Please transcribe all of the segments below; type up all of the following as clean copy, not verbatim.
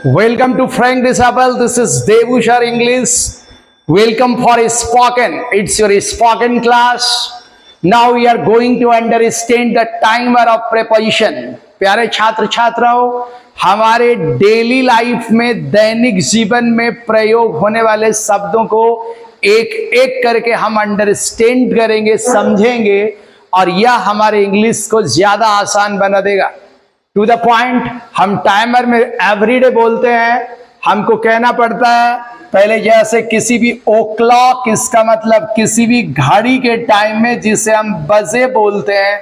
Welcome to Frank Disciple. This is Devushar English. Welcome for spoken. It's your spoken class. Now we are going to understand the timer of preposition. प्यारे छात्र छात्राओं, हमारे daily life में दैनिक जीवन में प्रयोग होने वाले शब्दों को एक एक करके हम अंडरस्टैंड करेंगे, समझेंगे और यह हमारे इंग्लिश को ज्यादा आसान बना देगा। टू द पॉइंट, हम टाइमर में एवरीडे बोलते हैं, हमको कहना पड़ता है पहले जैसे किसी भी ओ क्लॉक, इसका मतलब किसी भी घड़ी के टाइम में, जिसे हम बजे बोलते हैं,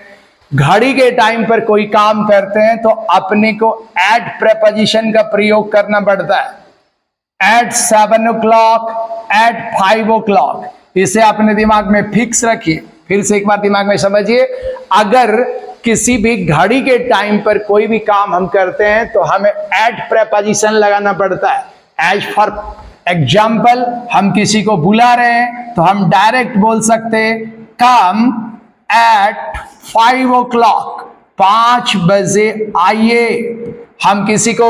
घड़ी के टाइम पर कोई काम करते हैं तो अपने को एट प्रेपोजिशन का प्रयोग करना पड़ता है। एट 7 o'clock, एट 5 o'clock, इसे अपने दिमाग में फिक्स रखिए। फिर से एक बार दिमाग में समझिए, अगर किसी भी घड़ी के टाइम पर कोई भी काम हम करते हैं तो हमें एट प्रेपोजिशन लगाना पड़ता है। एज फॉर एग्जाम्पल, हम किसी को बुला रहे हैं तो हम डायरेक्ट बोल सकते हैं कम एट 5 o'clock, 5 बजे आइए। हम किसी को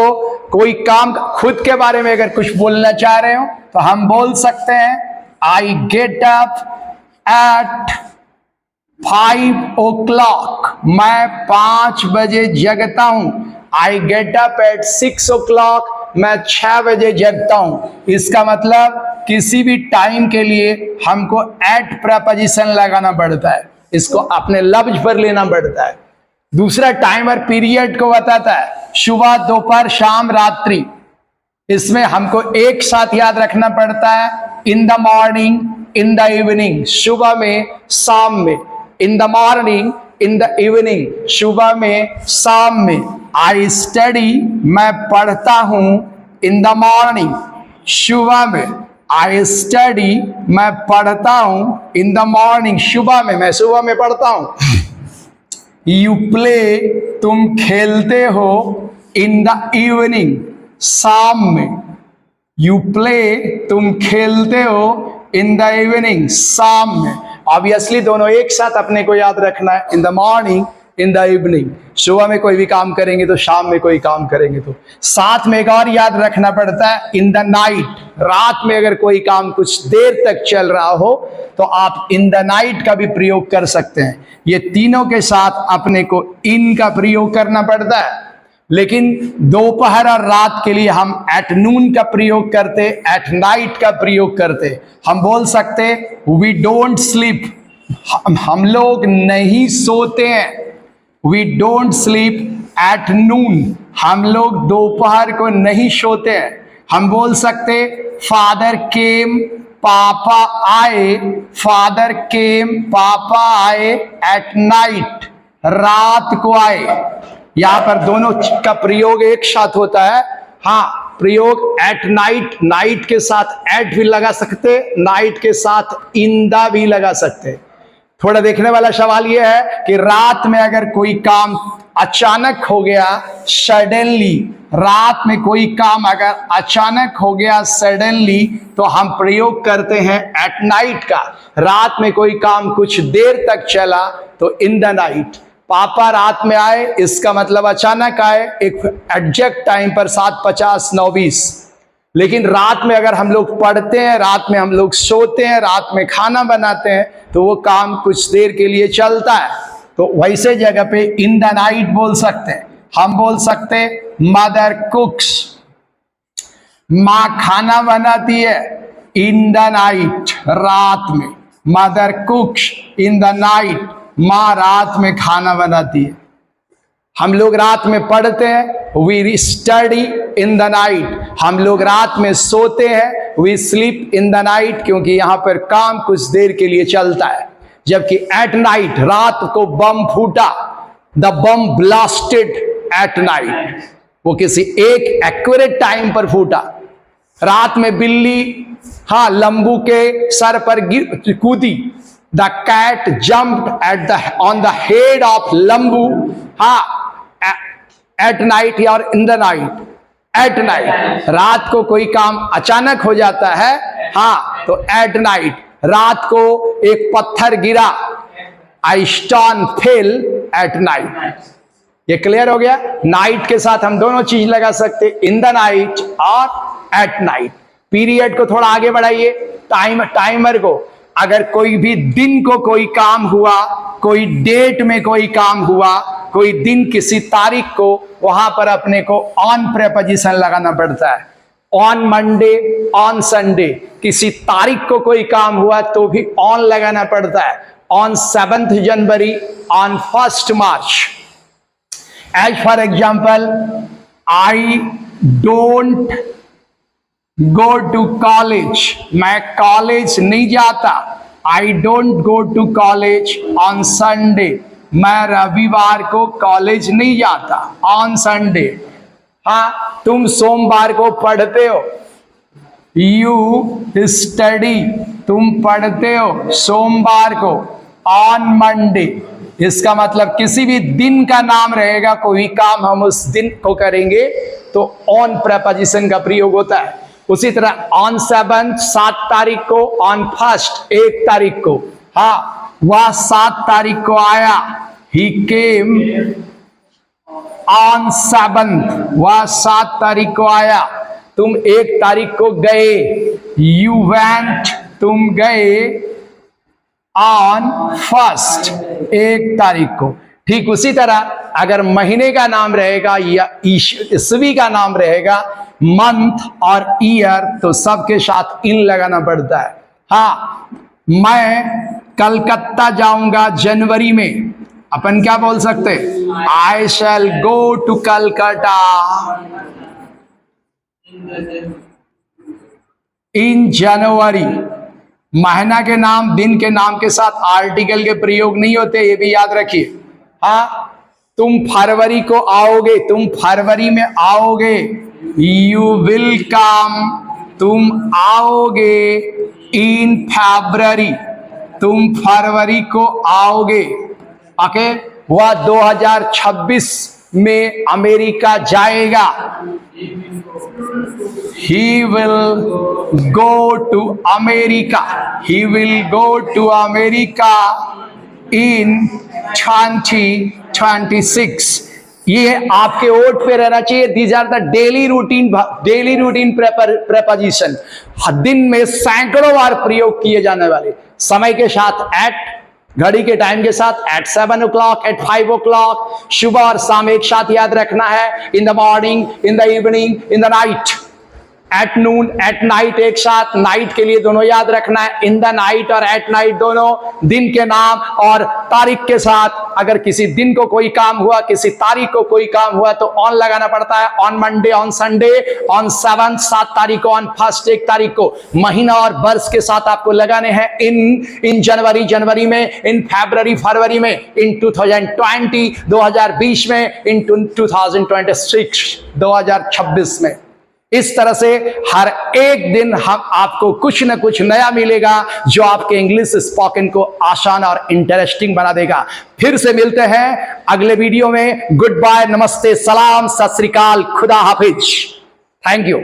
कोई काम, खुद के बारे में अगर कुछ बोलना चाह रहे हो तो हम बोल सकते हैं I get up at 5 o'clock, मैं 5 बजे जगता हूं। I get up at 6 o'clock, मैं 6 बजे जगता हूं। इसका मतलब किसी भी टाइम के लिए हमको एट प्रेपोजिशन लगाना पड़ता है, इसको अपने लफ्ज पर लेना पड़ता है। दूसरा, टाइमर पीरियड को बताता है, सुबह, दोपहर, शाम, रात्रि। इसमें हमको एक साथ याद रखना पड़ता है in the morning, in the evening, सुबह में, शाम में। In the morning, in the evening, सुबह में, शाम में। आई स्टडी, मैं पढ़ता हूं। इन द मॉर्निंग, सुबह में। आई स्टडी, मैं पढ़ता हूं। इन द मॉर्निंग, सुबह में, मैं सुबह में पढ़ता हूं। यू प्ले, तुम खेलते हो। इन द इवनिंग, शाम में। यू प्ले, तुम खेलते हो। इन द इवनिंग, शाम में। ऑब्वियसली दोनों एक साथ अपने को याद रखना है, in the morning, in the evening. सुबह में कोई भी काम करेंगे तो शाम में कोई काम करेंगे तो। साथ में एक और याद रखना पड़ता है इन द नाइट, रात में अगर कोई काम कुछ देर तक चल रहा हो तो आप इन द नाइट का भी प्रयोग कर सकते हैं। ये तीनों के साथ अपने को इन का प्रयोग करना पड़ता है। लेकिन दोपहर और रात के लिए हम एट नून का प्रयोग करते, एट नाइट का प्रयोग करते। हम बोल सकते वी डोंट स्लीप, हम लोग नहीं सोते हैं। We don't sleep at noon, हम लोग दोपहर को नहीं सोते हैं। हम बोल सकते फादर केम, पापा आए। फादर केम, पापा आए एट नाइट, रात को आए। यहां पर दोनों का प्रयोग एक साथ होता है। हाँ, प्रयोग एट नाइट, नाइट के साथ एट भी लगा सकते, नाइट के साथ इन द भी लगा सकते। थोड़ा देखने वाला सवाल यह है कि रात में अगर कोई काम अचानक हो गया, सडनली, रात में कोई काम अगर अचानक हो गया सडनली, तो हम प्रयोग करते हैं एट नाइट का। रात में कोई काम कुछ देर तक चला तो इन द नाइट। पापा रात में आए, इसका मतलब अचानक आए, एक एग्जैक्ट टाइम पर 7:50, 9:20। लेकिन रात में अगर हम लोग पढ़ते हैं, रात में हम लोग सोते हैं, रात में खाना बनाते हैं, तो वो काम कुछ देर के लिए चलता है। तो वैसे जगह पे इन द नाइट बोल सकते हैं। हम बोल सकते हैं मदर कुक्स, माँ खाना बनाती है इन द नाइट, रात में। मदर कुक्स इन द नाइट, माँ रात में खाना बनाती है। हम लोग रात में पढ़ते हैं, we study in the night. हम लोग रात में सोते हैं, we sleep in the night, क्योंकि यहाँ पर काम कुछ देर के लिए चलता है। जबकि एट नाइट, रात को बम फूटा, the bomb blasted at night, वो किसी एक एक्यूरेट टाइम पर फूटा। रात में बिल्ली, हाँ, लंबू के सर पर कूदी, the cat jumped on the head of लंबू। हाँ, एट नाइट और in the night, at night. रात को कोई काम अचानक हो जाता है, हाँ, तो एट नाइट। रात को एक पत्थर गिरा, आई स्टोन फेल एट नाइट। ये क्लियर हो गया। नाइट के साथ हम दोनों चीज लगा सकते, इन द नाइट और एट नाइट। पीरियड को थोड़ा आगे बढ़ाइए, टाइमर को। अगर कोई भी दिन को कोई काम हुआ, कोई डेट में कोई काम हुआ, कोई दिन किसी तारीख को, वहां पर अपने को ऑन प्रेपोजिशन लगाना पड़ता है। ऑन मंडे, ऑन संडे, किसी तारीख को कोई काम हुआ तो भी ऑन लगाना पड़ता है। On 7th January, on 1st March. As for example, I don't go to college, मैं कॉलेज नहीं जाता। I don't go to college on Sunday, मैं रविवार को कॉलेज नहीं जाता। On Sunday. हाँ, तुम सोमवार को पढ़ते हो, यू स्टडी, तुम पढ़ते हो सोमवार को। ऑन मंडे, इसका मतलब किसी भी दिन का नाम रहेगा, कोई काम हम उस दिन को करेंगे तो ऑन प्रेपोजिशन का प्रयोग होता है। उसी तरह ऑन 7th, 7 तारीख को, ऑन 1st, 1 तारीख को। हाँ, वह 7 तारीख को आया, ही केम ऑन 7th, वह 7 तारीख को आया। तुम 1 तारीख को गए, यू वेंट, तुम गए ऑन 1st, 1 तारीख को। ठीक उसी तरह अगर महीने का नाम रहेगा या ईस्वी का नाम रहेगा, मंथ और ईयर, तो सबके साथ इन लगाना पड़ता है। हाँ, मैं कलकत्ता जाऊंगा जनवरी में, अपन क्या बोल सकते, आई शैल गो टू कलकत्ता इन जनवरी। महीना के नाम दिन के नाम के साथ आर्टिकल के प्रयोग नहीं होते, ये भी याद रखिए। हाँ, तुम फरवरी को आओगे, तुम फरवरी में आओगे, यू विल कम, तुम आओगे इन फरवरी, तुम फरवरी को आओगे। ओके, वह 2026 में अमेरिका जाएगा, he will go to America, he will go to America in 2026। ये आपके ओट पे रहना चाहिए। These are the daily routine preposition, दिन में सैकड़ों बार प्रयोग किए जाने वाले। समय के साथ एट, घड़ी के टाइम के साथ एट 7 o'clock, एट 5 o'clock, सुबह और शाम एक साथ याद रखना है। In the morning, in the evening, in the night, at noon, at night एक साथ, नाइट के लिए दोनों याद रखना है। इन द नाइट और एट नाइट दोनों दिन के नाम और तारीख के साथ। अगर किसी दिन को कोई काम हुआ, किसी तारीख को कोई काम हुआ तो ऑन लगाना पड़ता है। On Monday, on Sunday, on 7th, 7 तारीख को, ऑन 1st, 1 तारीख को। महीना और वर्ष के साथ आपको लगाने हैं इन जनवरी, जनवरी में, इन फरवरी, फरवरी में, इन 2020, 2020 में, इन 2026, 2026 में। इस तरह से हर एक दिन हम आपको कुछ न कुछ नया मिलेगा जो आपके इंग्लिश स्पोकन को आसान और इंटरेस्टिंग बना देगा। फिर से मिलते हैं अगले वीडियो में। गुड बाय, नमस्ते, सलाम, सत श्री अकाल, खुदा हाफिज। Thank you.